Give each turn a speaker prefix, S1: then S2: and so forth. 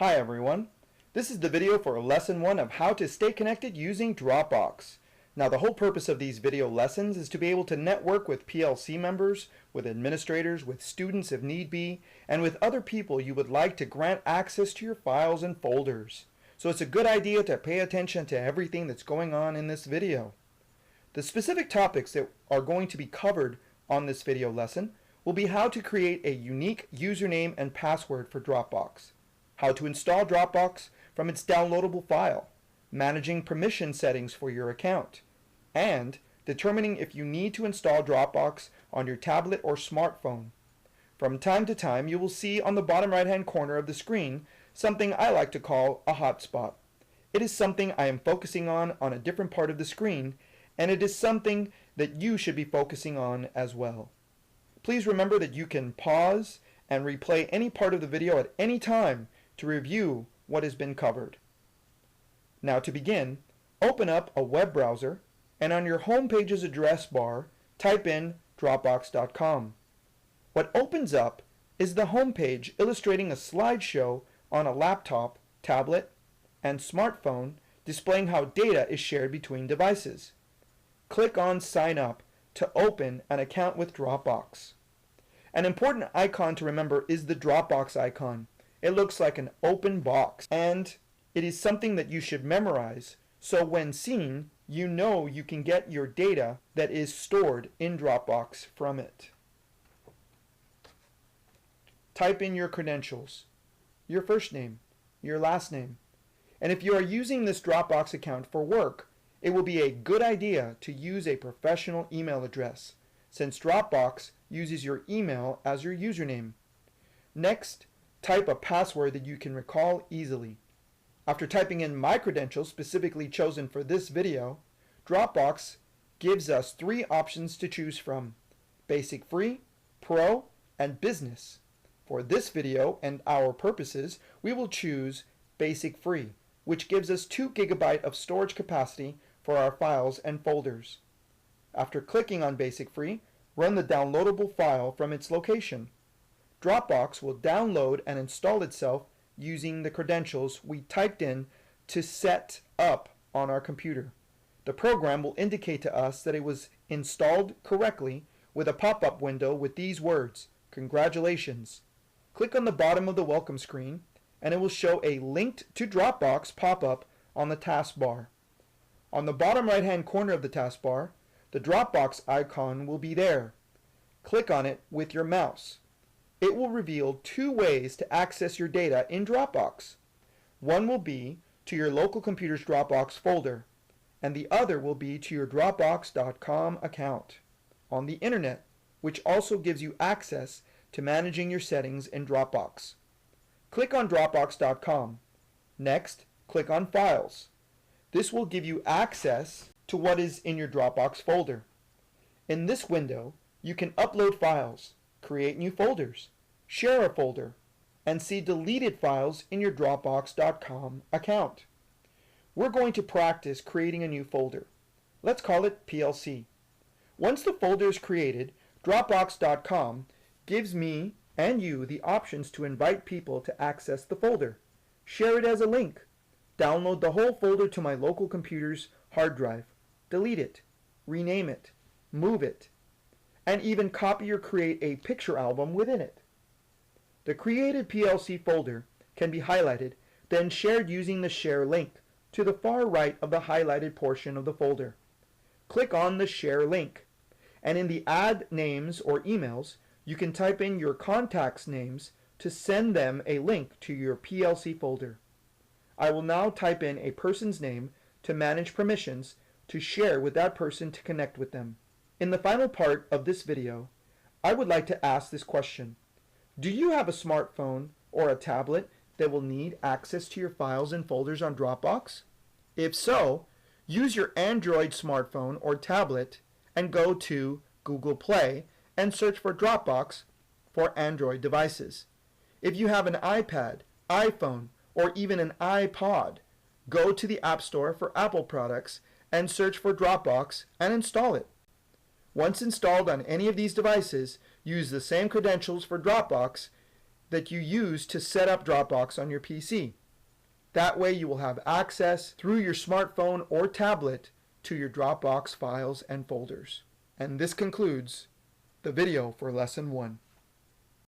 S1: Hi everyone. This is the video for lesson 1 of how to stay connected using Dropbox. Now the whole purpose of these video lessons is to be able to network with PLC members, with administrators, with students if need be, and with other people you would like to grant access to your files and folders. So it's a good idea to pay attention to everything that's going on in this video. The specific topics that are going to be covered on this video lesson will be how to create a unique username and password for Dropbox, how to install Dropbox from its downloadable file, managing permission settings for your account, and determining if you need to install Dropbox on your tablet or smartphone. From time to time, you will see on the bottom right-hand corner of the screen something I like to call a hotspot. It is something I am focusing on a different part of the screen, and it is something that you should be focusing on as well. Please remember that you can pause and replay any part of the video at any time to review what has been covered. Now to begin, open up a web browser and on your home page's address bar, type in Dropbox.com. What opens up is the home page illustrating a slideshow on a laptop, tablet, and smartphone displaying how data is shared between devices. Click on Sign Up to open an account with Dropbox. An important icon to remember is the Dropbox icon. It looks like an open box, and it is something that you should memorize, so when seen, you know you can get your data that is stored in Dropbox from it. Type in your credentials, your first name, your last name, and if you are using this Dropbox account for work, it will be a good idea to use a professional email address, since Dropbox uses your email as your username. Next, type a password that you can recall easily. After typing in my credentials specifically chosen for this video, Dropbox gives us 3 options to choose from: Basic Free, Pro, and Business. For this video and our purposes, we will choose Basic Free, which gives us 2 GB of storage capacity for our files and folders. After clicking on Basic Free, run the downloadable file from its location. Dropbox will download and install itself using the credentials we typed in to set up on our computer. The program will indicate to us that it was installed correctly with a pop-up window with these words, "Congratulations." Click on the bottom of the welcome screen and it will show a Linked to Dropbox pop-up on the taskbar. On the bottom right-hand corner of the taskbar, the Dropbox icon will be there. Click on it with your mouse. It will reveal 2 ways to access your data in Dropbox. One will be to your local computer's Dropbox folder, and the other will be to your Dropbox.com account on the internet, which also gives you access to managing your settings in Dropbox. Click on Dropbox.com. Next, click on Files. This will give you access to what is in your Dropbox folder. In this window, you can upload files, create new folders, share a folder, and see deleted files in your Dropbox.com account. We're going to practice creating a new folder. Let's call it PLC. Once the folder is created, Dropbox.com gives me and you the options to invite people to access the folder, share it as a link, download the whole folder to my local computer's hard drive, delete it, rename it, move it, and even copy or create a picture album within it. The created PLC folder can be highlighted, then shared using the share link to the far right of the highlighted portion of the folder. Click on the share link, and in the add names or emails, you can type in your contacts' names to send them a link to your PLC folder. I will now type in a person's name to manage permissions to share with that person to connect with them. In the final part of this video, I would like to ask this question. Do you have a smartphone or a tablet that will need access to your files and folders on Dropbox? If so, use your Android smartphone or tablet and go to Google Play and search for Dropbox for Android devices. If you have an iPad, iPhone, or even an iPod, go to the App Store for Apple products and search for Dropbox and install it. Once installed on any of these devices, use the same credentials for Dropbox that you use to set up Dropbox on your PC. That way you will have access through your smartphone or tablet to your Dropbox files and folders. And this concludes the video for Lesson 1.